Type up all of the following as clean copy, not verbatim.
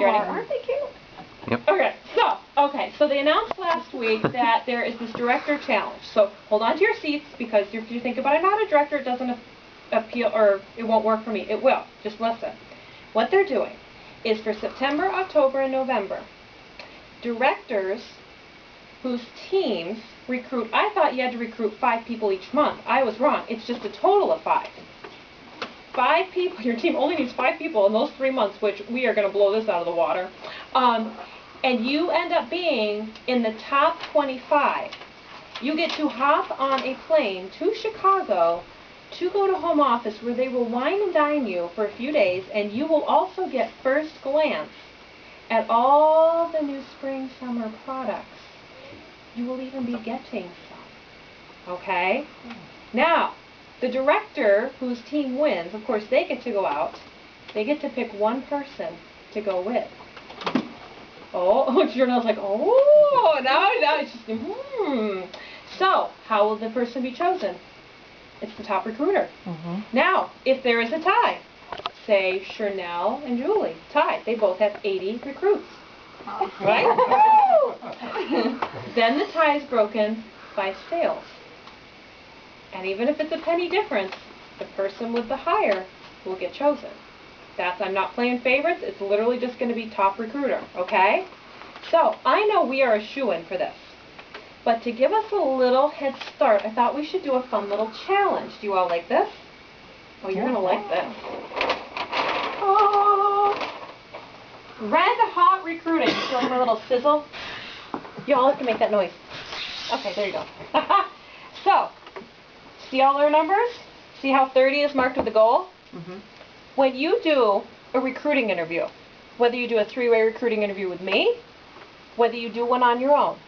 You ready? Aren't they cute? Yep. So they announced last week that there is this director challenge. So hold on to your seats, because if you think about I'm not a director, it doesn't appeal, or it won't work for me. It will. Just listen. What they're doing is for September, October, and November, directors whose teams recruit, I thought you had to recruit 5 people each month. I was wrong. It's just a total of 5. 5 people, your team only needs 5 people in those 3 months, which we are going to blow this out of the water. And you end up being in the top 25. You get to hop on a plane to Chicago to go to home office, where they will wine and dine you for a few days, and you will also get first glance at all the new spring summer products. You will even be getting some. Okay? Now, the director whose team wins, of course, they get to go out. They get to pick one person to go with. Oh, Janelle's like, oh, now it's just, So, how will the person be chosen? It's the top recruiter. Now, if there is a tie, say Chanel and Julie, tie. They both have 80 recruits. Right? Then the tie is broken by sales. And even if it's a penny difference, the person with the higher will get chosen. I'm not playing favorites. It's literally just going to be top recruiter, okay? So, I know we are a shoo-in for this. But to give us a little head start, I thought we should do a fun little challenge. Do you all like this? Oh, you're going to like this. Oh. Red Hot Recruiting. You like my little sizzle? You all have to make that noise. Okay, there you go. So, see all our numbers? See how 30 is marked with a goal? When you do a recruiting interview, whether you do a 3-way recruiting interview with me, whether you do one on your own,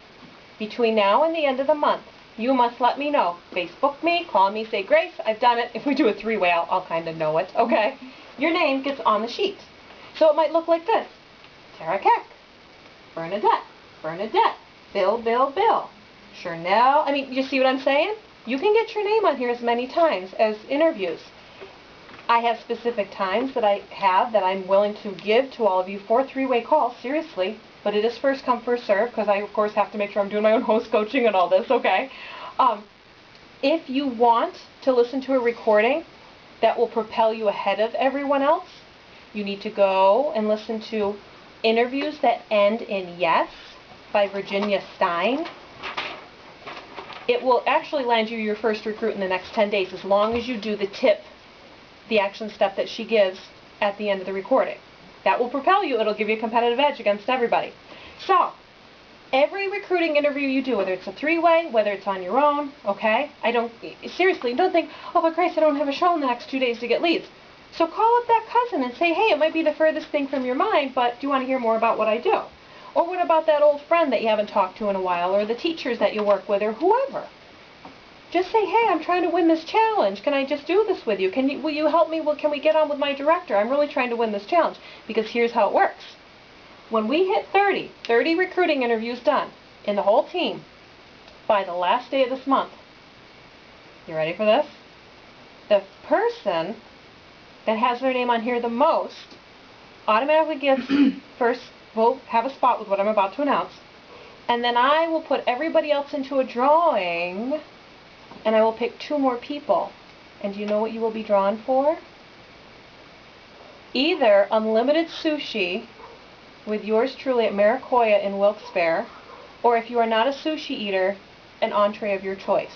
between now and the end of the month, you must let me know. Facebook me, call me, say, Grace, I've done it. If we do a 3-way, I'll kind of know it, okay? Your name gets on the sheet. So it might look like this. Tara Keck, Bernadette, Bill, Chanel. I mean, you see what I'm saying? You can get your name on here as many times as interviews. I have specific times that I'm willing to give to all of you for 3-way calls, seriously. But it is first come, first serve, because I, of course, have to make sure I'm doing my own host coaching and all this, okay? If you want to listen to a recording that will propel you ahead of everyone else, you need to go and listen to Interviews That End in Yes by Virginia Stein. It will actually land you your first recruit in the next 10 days, as long as you do the action step that she gives at the end of the recording. That will propel you. It'll give you a competitive edge against everybody. So, every recruiting interview you do, whether it's a 3-way, whether it's on your own, okay? Seriously, don't think, oh, but Grace, I don't have a show in the next 2 days to get leads. So call up that cousin and say, hey, it might be the furthest thing from your mind, but do you want to hear more about what I do? Or what about that old friend that you haven't talked to in a while, or the teachers that you work with, or whoever? Just say, hey, I'm trying to win this challenge. Can I just do this with you? Will you help me? Can we get on with my director? I'm really trying to win this challenge. Because here's how it works. When we hit 30 recruiting interviews done in the whole team by the last day of this month, you ready for this? The person that has their name on here the most automatically gets will have a spot with what I'm about to announce. And then I will put everybody else into a drawing, and I will pick 2 more people. And do you know what you will be drawn for? Either unlimited sushi with yours truly at Maracoya in Wilkes-Barre, or if you are not a sushi eater, an entree of your choice.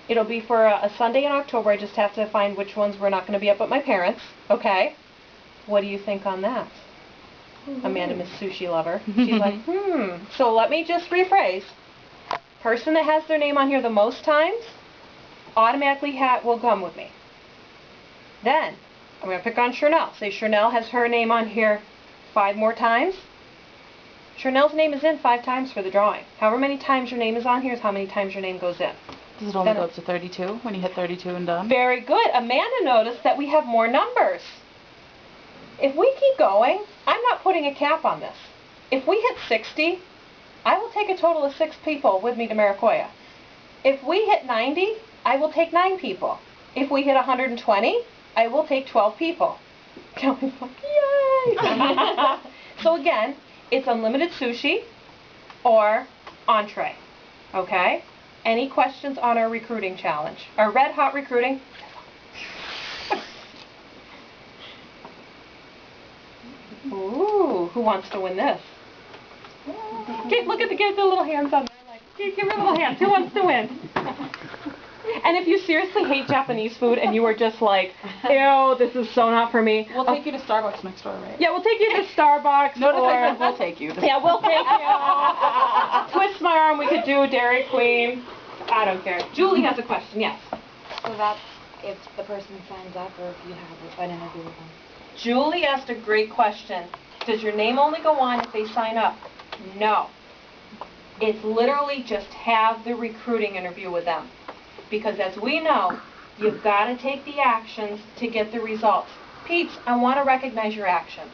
It'll be for a Sunday in October. I just have to find which ones we're not going to be up at my parents'. Okay? What do you think on that? Amanda, Miss Sushi Lover. She's like, So let me just rephrase. Person that has their name on here the most times automatically will come with me. Then, I'm going to pick on Chanel. Say Chanel has her name on here 5 more times. Chanel's name is in 5 times for the drawing. However many times your name is on here is how many times your name goes in. Does it only go up to 32 when you hit 32 and done? Very good. Amanda noticed that we have more numbers. If we keep going, I'm not putting a cap on this. If we hit 60, I will take a total of 6 people with me to Maracoya. If we hit 90, I will take 9 people. If we hit 120, I will take 12 people. Kelly's like, yay! So again, it's unlimited sushi or entree, okay? Any questions on our recruiting challenge? Our red hot recruiting? Ooh, who wants to win this? Look at the little hands on there. Like, give me little hands. Who wants to win? And if you seriously hate Japanese food and you were just like, ew, this is so not for me. We'll take you to Starbucks next door, right? Yeah, we'll take you to Starbucks. Notice or, I said we'll take you. Yeah, we'll take you. Twist my arm, we could do Dairy Queen. I don't care. Julie has a question, yes. So that's if the person signs up or if you have an interview with them. Julie asked a great question. Does your name only go on if they sign up? No. It's literally just have the recruiting interview with them. Because as we know, you've got to take the actions to get the results. Peeps, I want to recognize your actions.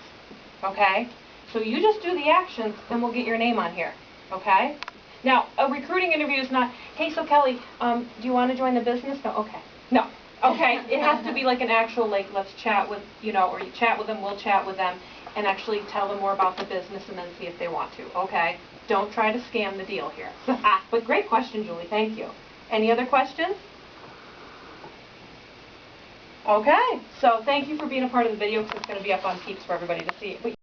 Okay? So you just do the actions and we'll get your name on here. Okay? Now, a recruiting interview is not, hey, so Kelly, do you want to join the business? No, okay. No. Okay, it has to be like an actual, like, let's chat with, or you chat with them, we'll chat with them, and actually tell them more about the business and then see if they want to, okay? Don't try to scam the deal here. But great question, Julie, thank you. Any other questions? Okay, so thank you for being a part of the video, because it's going to be up on Peeps for everybody to see.